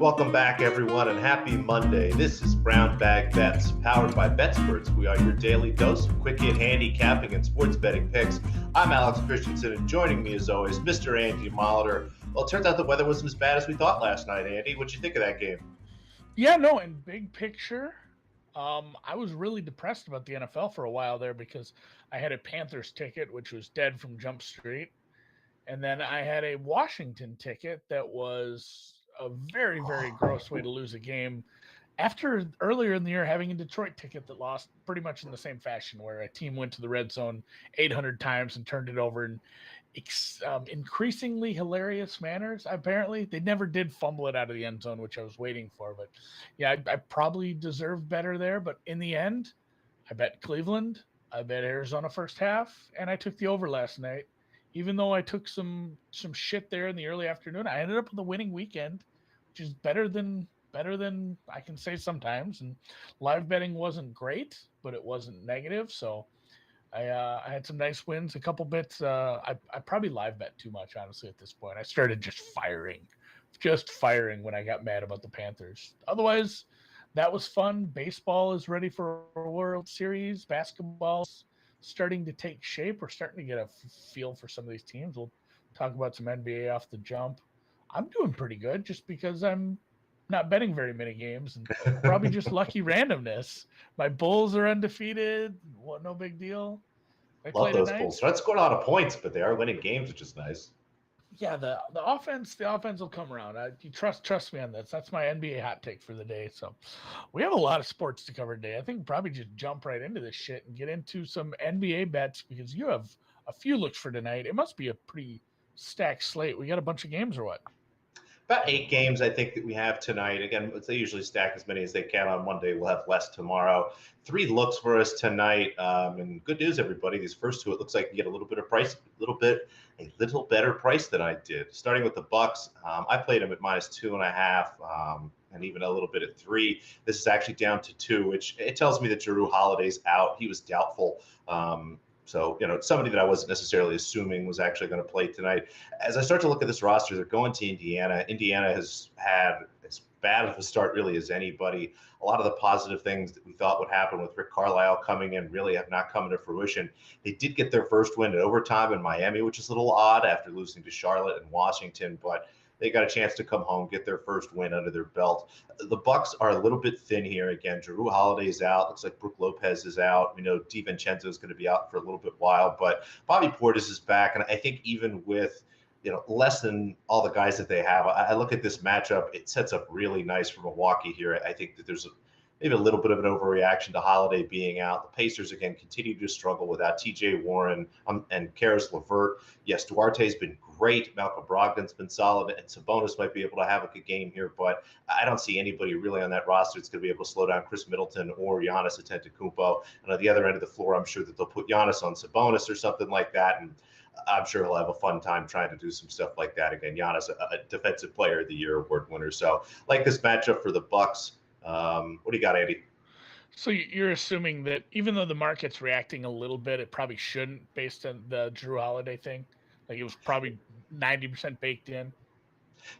Welcome back, everyone, and happy Monday. This is Brown Bag Bets, powered by BETSPERTS. We are your daily dose of quick hit handicapping and sports betting picks. I'm Alex Christenson, and joining me, as always, Mr. Andy Molitor. Well, it turns out the weather wasn't as bad as we thought last night, Andy. What'd you think of that game? Yeah, no, in big picture, I was really depressed about the NFL for a while there because I had a Panthers ticket, which was dead from Jump Street. And then I had a Washington ticket that was a very, very gross way to lose a game. After earlier in the year having a Detroit ticket that lost pretty much in the same fashion, where a team went to the red zone 800 times and turned it over in increasingly hilarious manners. Apparently, they never did fumble it out of the end zone, which I was waiting for. But yeah, I probably deserved better there. But in the end, I bet Cleveland, I bet Arizona first half, and I took the over last night. Even though I took some shit there in the early afternoon, I ended up with a winning weekend, which is better than I can say sometimes. And live betting wasn't great, but it wasn't negative. So I had some nice wins, a couple bits. I probably live bet too much, honestly, at this point. I started just firing when I got mad about the Panthers. Otherwise, that was fun. Baseball is ready for a World Series. Basketball's starting to take shape. We're starting to get a feel for some of these teams. We'll talk about some NBA off the jump. I'm doing pretty good just because I'm not betting very many games and probably just lucky randomness. My Bulls are undefeated. What? No big deal. They Love play those tonight. Bulls. They're not scoring a lot of points, but they are winning games, which is nice. Yeah, the offense will come around. You trust me on this. That's my NBA hot take for the day. So we have a lot of sports to cover today. I think probably just jump right into this shit and get into some NBA bets because you have a few looks for tonight. It must be a pretty stacked slate. We got a bunch of games or what? About 8 games, I think, that we have tonight. Again, they usually stack as many as they can on one day. We'll have less tomorrow. 3 looks for us tonight. And good news, everybody. These first 2, it looks like you get a little better price than I did. Starting with the Bucks, I played them at -2.5, and even a little bit at 3. This is actually down to 2, which it tells me that Jrue Holiday's out. He was doubtful. So, somebody that I wasn't necessarily assuming was actually going to play tonight. As I start to look at this roster, they're going to Indiana. Indiana has had as bad of a start really as anybody. A lot of the positive things that we thought would happen with Rick Carlisle coming in really have not come into fruition. They did get their first win in overtime in Miami, which is a little odd after losing to Charlotte and Washington, but they got a chance to come home, get their first win under their belt. The Bucks are a little bit thin here again. Jrue Holiday's out. Looks like Brook Lopez is out. We know DiVincenzo is going to be out for a little bit while, but Bobby Portis is back. And I think even with less than all the guys that they have, I look at this matchup. It sets up really nice for Milwaukee here. I think that there's maybe a little bit of an overreaction to Holiday being out. The Pacers, again, continue to struggle without T.J. Warren and Karis LeVert. Yes, Duarte's been great. Malcolm Brogdon's been solid, and Sabonis might be able to have a good game here, but I don't see anybody really on that roster that's going to be able to slow down Chris Middleton or Giannis Antetokounmpo. And on the other end of the floor, I'm sure that they'll put Giannis on Sabonis or something like that, and I'm sure he'll have a fun time trying to do some stuff like that. Again, Giannis, a Defensive Player of the Year award winner. So, like this matchup for the Bucks. What do you got, Andy? So you're assuming that even though the market's reacting a little bit, it probably shouldn't based on the Jrue Holiday thing. Like it was probably 90% baked in.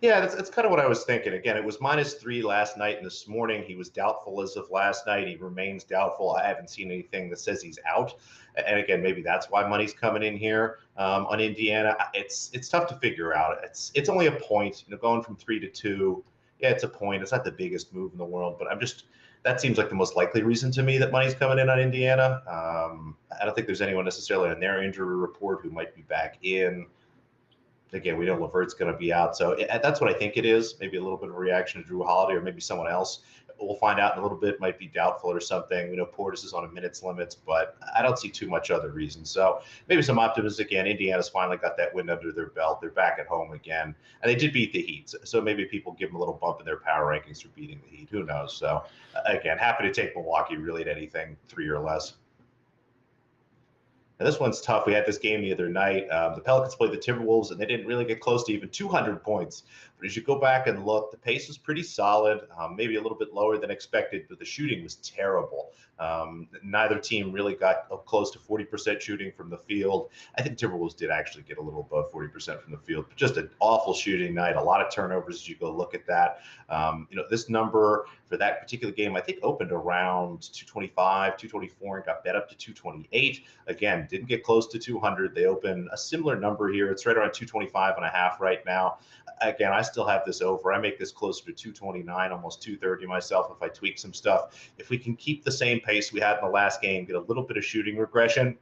Yeah, that's kind of what I was thinking. Again, it was -3 last night, and this morning he was doubtful as of last night. He remains doubtful. I haven't seen anything that says he's out. And again, maybe that's why money's coming in here on Indiana. It's tough to figure out. It's only a point. Going from 3 to 2. Yeah, it's a point. It's not the biggest move in the world, but that seems like the most likely reason to me that money's coming in on Indiana. I don't think there's anyone necessarily on their injury report who might be back in. Again, we know LeVert's going to be out. So that's what I think it is. Maybe a little bit of a reaction to Jrue Holiday or maybe someone else. We'll find out in a little bit. Might be doubtful or something. We know Portis is on a minutes limits, but I don't see too much other reason. So maybe some optimism again. Indiana's finally got that win under their belt. They're back at home again. And they did beat the Heat. So maybe people give them a little bump in their power rankings for beating the Heat. Who knows? So again, happy to take Milwaukee really at anything 3 or less. And this one's tough. We had this game the other night. The Pelicans played the Timberwolves, and they didn't really get close to even 200 points. But as you go back and look, the pace was pretty solid, maybe a little bit lower than expected, but the shooting was terrible. Neither team really got close to 40% shooting from the field. I think Timberwolves did actually get a little above 40% from the field, but just an awful shooting night. A lot of turnovers as you go look at that. This number for that particular game, I think opened around 225, 224, and got bet up to 228. Again, didn't get close to 200. They open a similar number here. It's right around 225.5 right now. Again, I still have this over. I make this closer to 229, almost 230 myself if I tweak some stuff. If we can keep the same pace we had in the last game, get a little bit of shooting regression,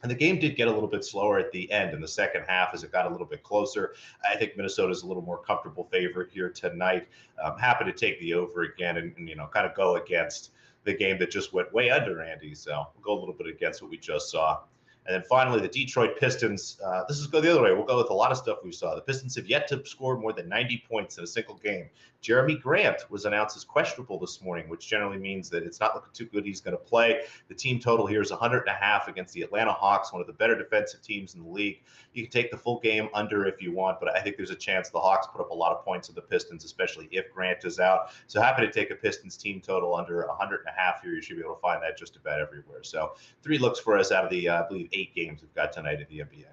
and the game did get a little bit slower at the end in the second half as it got a little bit closer. I think Minnesota's a little more comfortable favorite here tonight. I'm happy to take the over again and kind of go against the game that just went way under, Andy. So we'll go a little bit against what we just saw. And then finally, the Detroit Pistons. This is go the other way. We'll go with a lot of stuff we saw. The Pistons have yet to score more than 90 points in a single game. Jeremy Grant was announced as questionable this morning, which generally means that it's not looking too good he's going to play. The team total here is 100.5 against the Atlanta Hawks, one of the better defensive teams in the league. You can take the full game under if you want, but I think there's a chance the Hawks put up a lot of points with the Pistons, especially if Grant is out. So happy to take a Pistons team total under 100.5 here. You should be able to find that just about everywhere. So 3 looks for us out of the, I believe, 8 games we've got tonight in the NBA.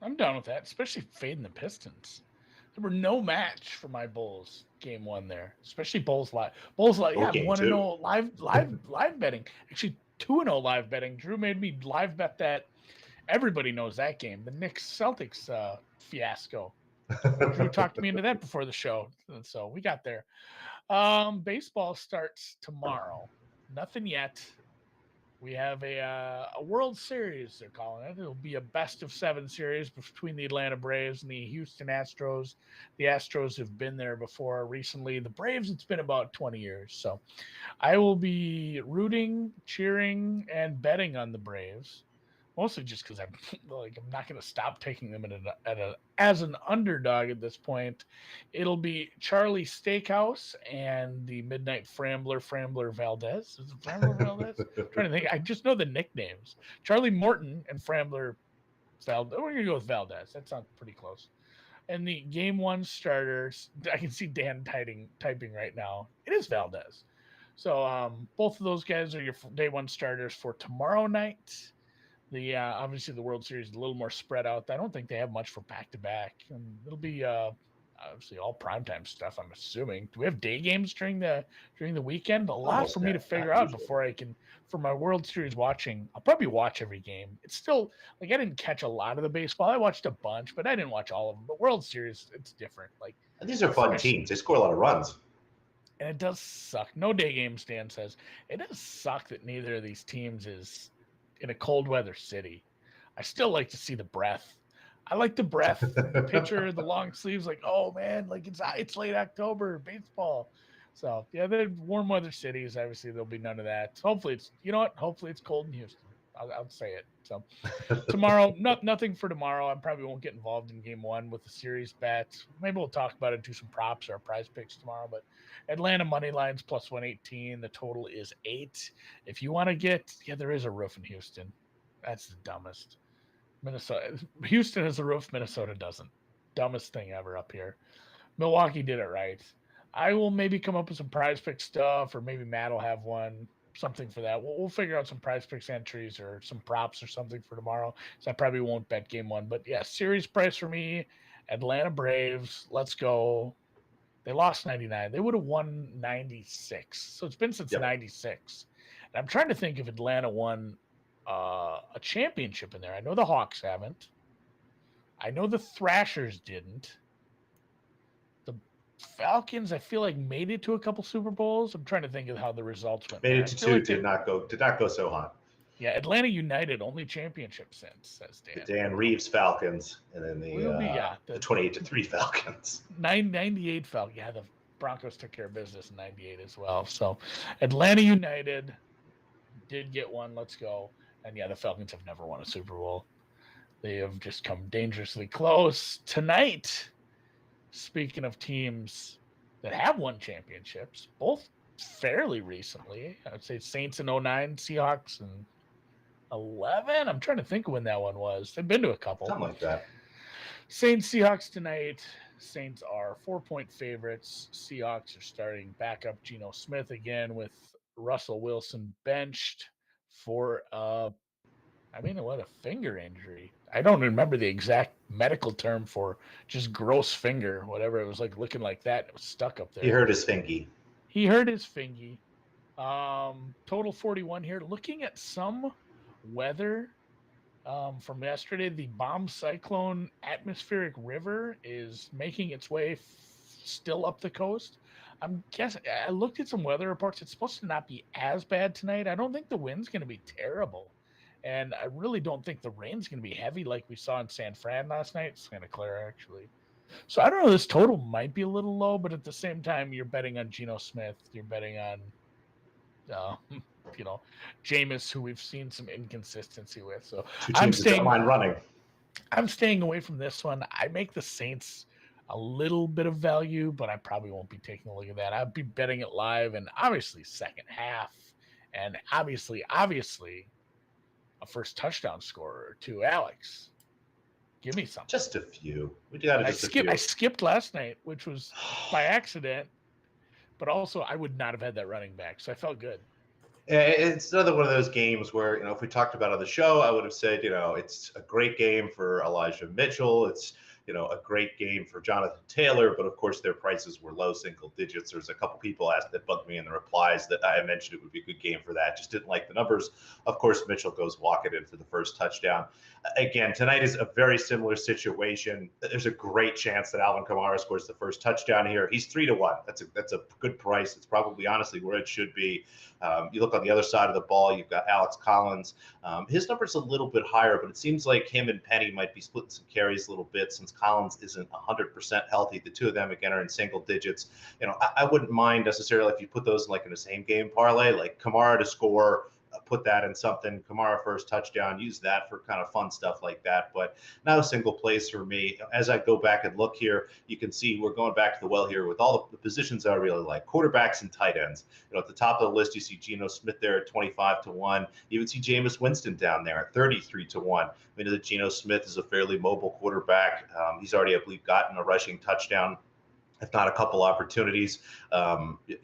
I'm down with that, especially fading the Pistons. There were no match for my Bulls game 1 there, especially Bulls live. Bulls live, yeah, 1-0 live betting. Actually, 2-0 live betting. Drew made me live bet that. Everybody knows that game, the Knicks Celtics fiasco. Drew talked me into that before the show, and so we got there. Baseball starts tomorrow. Nothing yet. We have a World Series, they're calling it. It'll be a best-of-7 series between the Atlanta Braves and the Houston Astros. The Astros have been there before recently. The Braves, it's been about 20 years. So I will be rooting, cheering, and betting on the Braves. Mostly just because I'm not going to stop taking them as an underdog at this point. It'll be Charlie Steakhouse and the Midnight Frambler Valdez. Is it Frambler Valdez? I'm trying to think. I just know the nicknames. Charlie Morton and Frambler Valdez. We're going to go with Valdez. That sounds pretty close. And the game 1 starters, I can see Dan typing right now. It is Valdez. So both of those guys are your day 1 starters for tomorrow night. The obviously the World Series is a little more spread out. I don't think they have much for back-to-back. And it'll be obviously all primetime stuff, I'm assuming. Do we have day games during the weekend? A lot for me to figure out before I can, for my World Series watching. I'll probably watch every game. It's still, I didn't catch a lot of the baseball. I watched a bunch, but I didn't watch all of them. But World Series, it's different. And these are fun teams. They score a lot of runs. And it does suck. No day games, Dan says. It does suck that neither of these teams is in a cold weather city. I still like to see the breath. I like the breath, the pitcher, the long sleeves. Oh man, it's late October, baseball. So yeah, they're warm weather cities. Obviously, there'll be none of that. Hopefully, Hopefully, it's cold in Houston. I'll say it. So tomorrow, nothing for tomorrow. I probably won't get involved in game 1 with the series bets. Maybe we'll talk about it, do some props or prize picks tomorrow. But Atlanta money lines plus 118. The total is 8. If you want to there is a roof in Houston. That's the dumbest. Houston has a roof. Minnesota doesn't. Dumbest thing ever up here. Milwaukee did it right. I will maybe come up with some prize pick stuff, or maybe Matt will have one. Something for that. We'll figure out some prize picks entries or some props or something for tomorrow. So I probably won't bet game 1, but yeah, series price for me, Atlanta Braves. Let's go. They lost 99. They would have won 96. So it's been since 96. And I'm trying to think if Atlanta won a championship in there. I know the Hawks haven't. I know the Thrashers didn't. Falcons, I feel like made it to a couple Super Bowls. I'm trying to think of how the results went. Made it to 2. Did not go so hot. Yeah, Atlanta United only championship since, says Dan. The Dan Reeves Falcons, and then the 28-3 Falcons. 98 Falcons. Yeah, the Broncos took care of business in 98 as well. So Atlanta United did get one. Let's go. And yeah, the Falcons have never won a Super Bowl. They have just come dangerously close tonight. Speaking of teams that have won championships, both fairly recently, I would say Saints in 09, Seahawks in 11. I'm trying to think of when that one was. They've been to a couple. Something like that. Saints, Seahawks tonight. Saints are 4-point favorites. Seahawks are starting backup Geno Smith again with Russell Wilson benched for what a finger injury. I don't remember the exact medical term for just gross finger, whatever it was like looking like that. It was stuck up there. He hurt his fingy. He hurt his fingy. Total 41 here. Looking at some weather from yesterday, the bomb cyclone atmospheric river is making its way still up the coast. I'm guessing I looked at some weather reports. It's supposed to not be as bad tonight. I don't think the wind's going to be terrible. And I really don't think the rain's going to be heavy like we saw in San Fran last night. Santa Clara, actually. So I don't know. This total might be a little low, but at the same time, you're betting on Geno Smith. You're betting on, Jameis, who we've seen some inconsistency with. So I'm staying away from this one. I make the Saints a little bit of value, but I probably won't be taking a look at that. I'll be betting it live, and obviously second half, and obviously a first touchdown scorer or two. Alex, give me something. Just a few. We got a few. I skipped last night, which was by accident, but also I would not have had that running back, so I felt good. It's another one of those games where, if we talked about it on the show, I would have said, it's a great game for Elijah Mitchell. It's, a great game for Jonathan Taylor, but of course their prices were low single digits. There's a couple people that bugged me in the replies that I mentioned it would be a good game for that. Just didn't like the numbers. Of course, Mitchell goes walking in for the first touchdown. Again, tonight is a very similar situation. There's a great chance that Alvin Kamara scores the first touchdown here. He's 3-1. That's a good price. It's probably honestly where it should be. You look on the other side of the ball, you've got Alex Collins. His number's a little bit higher, but it seems like him and Penny might be splitting some carries a little bit since Collins isn't 100% healthy. The two of them, again, are in single digits. I wouldn't mind necessarily if you put those in a same game parlay, like Kamara to score, put that in something. Kamara first touchdown, use that for kind of fun stuff like that. But not a single place for me. As I go back and look here, you can see we're going back to the well here with all the positions I really like. Quarterbacks and tight ends. At the top of the list, you see Geno Smith there at 25-1. You even see Jameis Winston down there at 33-1. I mean, Geno Smith is a fairly mobile quarterback. He's already, I believe, gotten a rushing touchdown, if not a couple opportunities.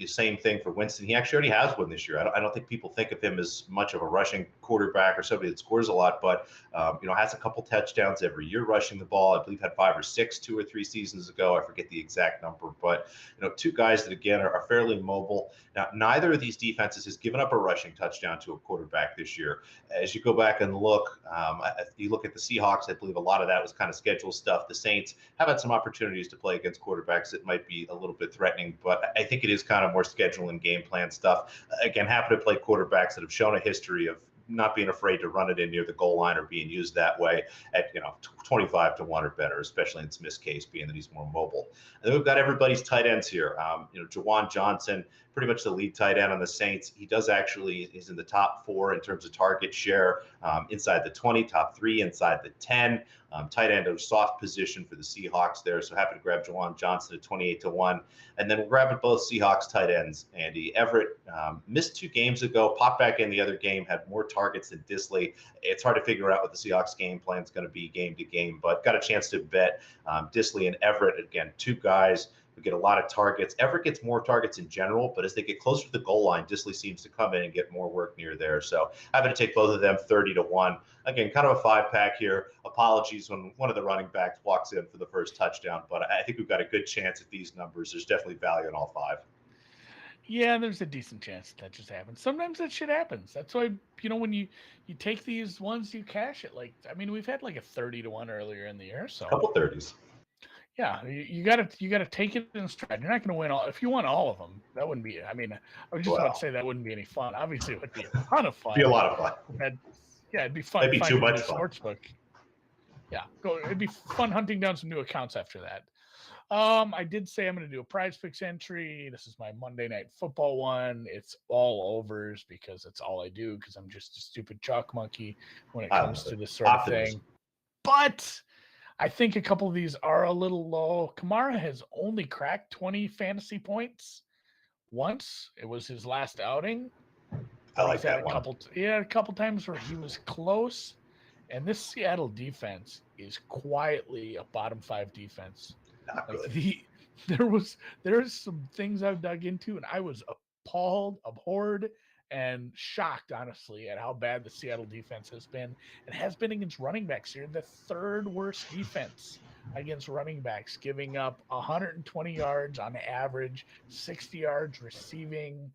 Same thing for Winston. He actually already has one this year. I don't think people think of him as much of a rushing quarterback or somebody that scores a lot, but has a couple touchdowns every year rushing the ball. I believe had 5 or 6 2 or 3 seasons ago. I forget the exact number, but two guys that again are fairly mobile. Now, neither of these defenses has given up a rushing touchdown to a quarterback this year. As you go back and look, you look at the Seahawks, I believe a lot of that was kind of schedule stuff. The Saints have had some opportunities to play against quarterbacks that might be a little bit threatening, but I think it is kind of more schedule and game plan stuff. Again, happy to play quarterbacks that have shown a history of not being afraid to run it in near the goal line or being used that way at 25-1 or better, especially in Smith's case, being that he's more mobile. And then we've got everybody's tight ends here. Jawan Johnson, pretty much the lead tight end on the Saints. He does actually is in the top 4 in terms of target share, inside the 20, top 3 inside the 10. Tight end of soft position for the Seahawks there. So happy to grab Jawan Johnson at 28-1. And then we're grabbing both Seahawks tight ends. Andy Everett missed 2 games ago, popped back in the other game, had more targets than Disley. It's hard to figure out what the Seahawks game plan is going to be game to game, but got a chance to bet Disley and Everett. Again, 2 guys who get a lot of targets. Everett gets more targets in general, but as they get closer to the goal line, Disley seems to come in and get more work near there. So happy to take both of them 30-1. Again, kind of a 5-pack here. Apologies when one of the running backs walks in for the first touchdown, but I think we've got a good chance at these numbers. There's definitely value in all 5. Yeah, there's a decent chance that just happens. Sometimes that shit happens. That's why, when you take these ones, you cash it. We've had like a 30-1 earlier in the year. So a couple 30s. Yeah, you gotta take it in stride. You're not gonna win all. If you won all of them, that wouldn't be. I was just about to say that wouldn't be any fun. Obviously, it would be a ton of fun. It'd be a lot of fun. It'd be fun. It'd be too much fun. Sportsbook. Yeah, it'd be fun hunting down some new accounts after that. I did say I'm going to do a PrizePicks entry. This is my Monday Night Football one. It's all overs because that's all I do because I'm just a stupid chalk monkey when it comes to this sort of thing. But I think a couple of these are a little low. Kamara has only cracked 20 fantasy points once. It was his last outing. I like that one. A couple times where he was close. And this Seattle defense is quietly a bottom 5 defense. Not Like good. there's some things I've dug into, and I was appalled, abhorred, and shocked, honestly, at how bad the Seattle defense has been and has been against running backs here. The third worst defense against running backs, giving up 120 yards on average, 60 yards receiving,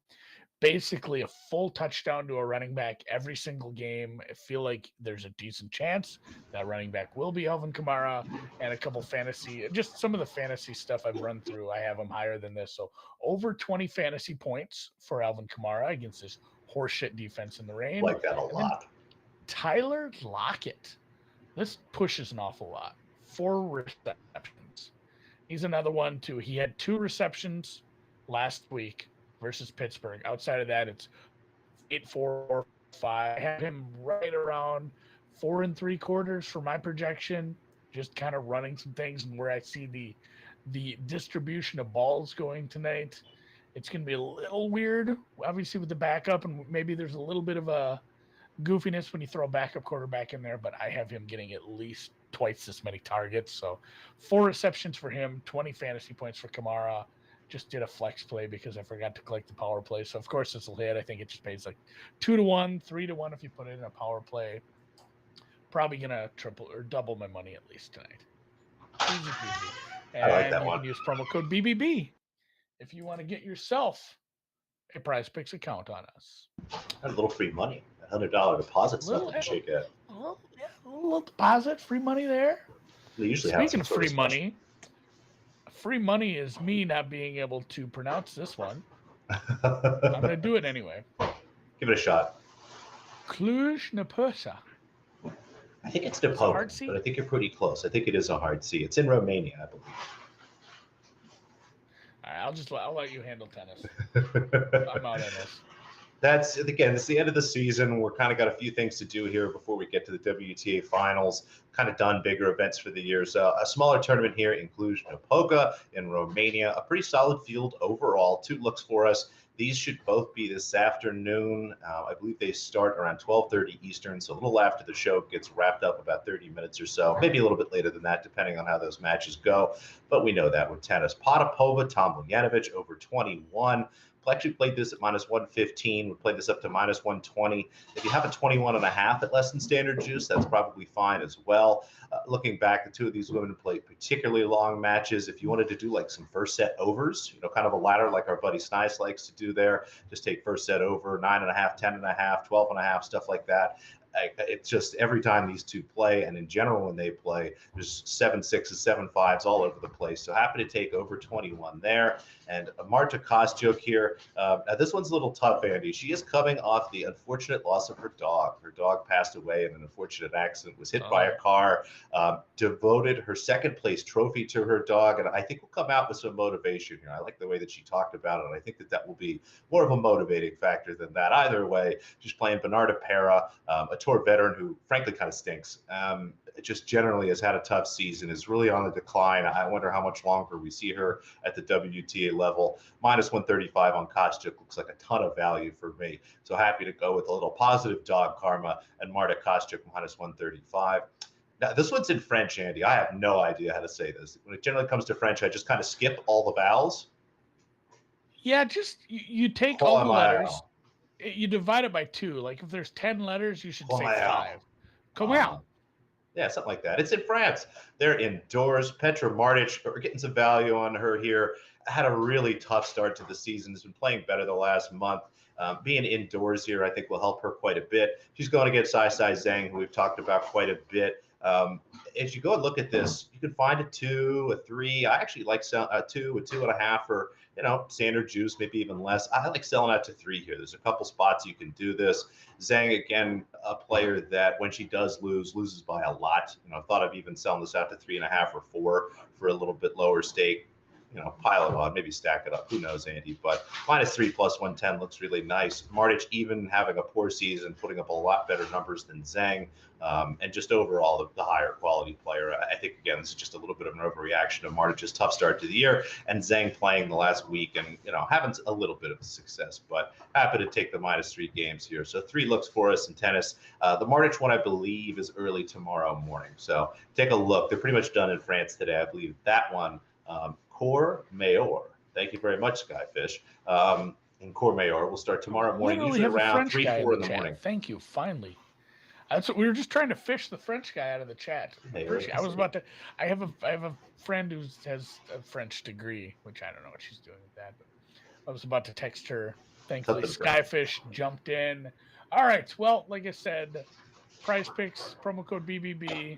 basically a full touchdown to a running back every single game. I feel like there's a decent chance that running back will be Alvin Kamara, and a couple fantasy, just some of the fantasy stuff I've run through. I have them higher than this. So over 20 fantasy points for Alvin Kamara against this horseshit defense in the rain. Like that a And then lot. Tyler Lockett. This pushes an awful lot. 4 receptions. He's another one too. He had 2 receptions last week versus Pittsburgh. Outside of that, it's 8-4-5. I have him right around 4 3/4 for my projection. Just kind of running some things and where I see the distribution of balls going tonight. It's going to be a little weird, obviously, with the backup, and maybe there's a little bit of a goofiness when you throw a backup quarterback in there, but I have him getting at least twice as many targets. So 4 receptions for him, 20 fantasy points for Kamara. Just did a flex play because I forgot to click the power play. So of course this will hit. I think it just pays like 2-1, 3-1 if you put it in a power play. Probably gonna triple or double my money at least tonight. Easy peasy. And I like that you one. can use promo code BBB if you want to get yourself a PrizePicks account on us. A little free money. $100 deposit Little, something to shake it. a little deposit, free money there. They usually have Speaking some of sort free of special. money, free money is me not being able to pronounce this one. I'm going to do it anyway. Give it a shot. Cluj-Napoca. I think it's Is it a hard Napoca, C? but I think you're pretty close. I think it is a hard C. It's in Romania, I believe. All right, I'll let you handle tennis. I'm out on this. That's, again, it's the end of the season. We're kind of got a few things to do here before we get to the WTA finals. Kind of done bigger events for the year. So a smaller tournament here in Cluj-Napoca in Romania. A pretty solid field overall. 2 looks for us. These should both be this afternoon. I believe they start around 12:30 Eastern, so a little after the show gets wrapped up, about 30 minutes or so, maybe a little bit later than that, depending on how those matches go. But we know that with tennis. Potapova, Tomljanovic over 21. Actually played this at -115. We played this up to -120. If you have a 21.5 at less than standard juice, that's probably fine as well. Looking back, the 2 of these women played particularly long matches. If you wanted to do like some first set overs, kind of a ladder like our buddy Snice likes to do there, just take first set over, 9.5, 10.5, 12.5, stuff like that. It's just every time these 2 play, and in general when they play, there's 7-6s, 7-5s all over the place. So happy to take over 21 there. And Marta Kostyuk here. Now this one's a little tough, Andy. She is coming off the unfortunate loss of her dog. Her dog passed away in an unfortunate accident, was hit by a car, devoted her second place trophy to her dog. And I think we'll come out with some motivation here. I like the way that she talked about it. And I think that will be more of a motivating factor than that. Either way, she's playing Bernarda Pera, a tour veteran who frankly kind of stinks. Just generally has had a tough season, is really on the decline. I wonder how much longer we see her at the WTA level. -135 on Kostyuk looks like a ton of value for me. So happy to go with a little positive dog karma and Marta Kostyuk -135. Now, this one's in French, Andy. I have no idea how to say this. When it generally comes to French, I just kind of skip all the vowels. Yeah, just you take all the letters, you divide it by 2. Like if there's 10 letters, you should say 5. Come out. Yeah, something like that. It's in France. They're indoors. Petra Martic, we're getting some value on her here. Had a really tough start to the season. Has been playing better the last month. Being indoors here, I think, will help her quite a bit. She's going against Sai Zhang, who we've talked about quite a bit. As you go and look at this, you can find a 2, a 3. I actually like a 2, a 2.5, or standard juice, maybe even less. I like selling out to 3 here. There's a couple spots you can do this. Zhang, again, a player that when she does loses by a lot. Thought of even selling this out to 3.5 or 4 for a little bit lower stake. Pile it on, maybe stack it up. Who knows, Andy? But -3 +110 looks really nice. Martic, even having a poor season, putting up a lot better numbers than Zhang, and just overall the higher quality player. I think, again, this is just a little bit of an overreaction to Martic's tough start to the year, and Zhang playing the last week and having a little bit of success. But happy to take the -3 games here. So 3 looks for us in tennis. The Martic one, I believe, is early tomorrow morning. So take a look. They're pretty much done in France today. I believe that one Core Mayor. Thank you very much, Skyfish. And Core Mayor will start tomorrow morning, Literally usually have a around French 3, guy 4 in in the the chat. morning. Thank you. Finally. That's what we were just trying to fish the French guy out of the chat. I was about to. I have a friend who has a French degree, which I don't know what she's doing with that. But I was about to text her. Thankfully, Skyfish jumped in. All right. Well, like I said, Prize Picks promo code BBB.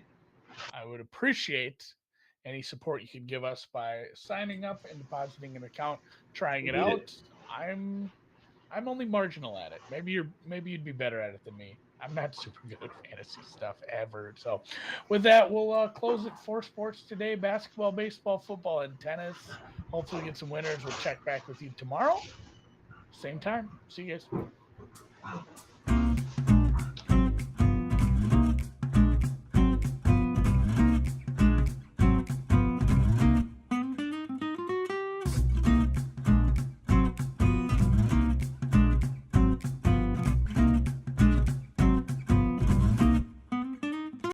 I would appreciate any support you could give us by signing up and depositing an account, trying it out. I'm only marginal at it. Maybe you'd be better at it than me. I'm not super good at fantasy stuff ever. So with that, we'll close it for sports today: basketball, baseball, football, and tennis. Hopefully get some winners. We'll check back with you tomorrow. Same time. See you guys.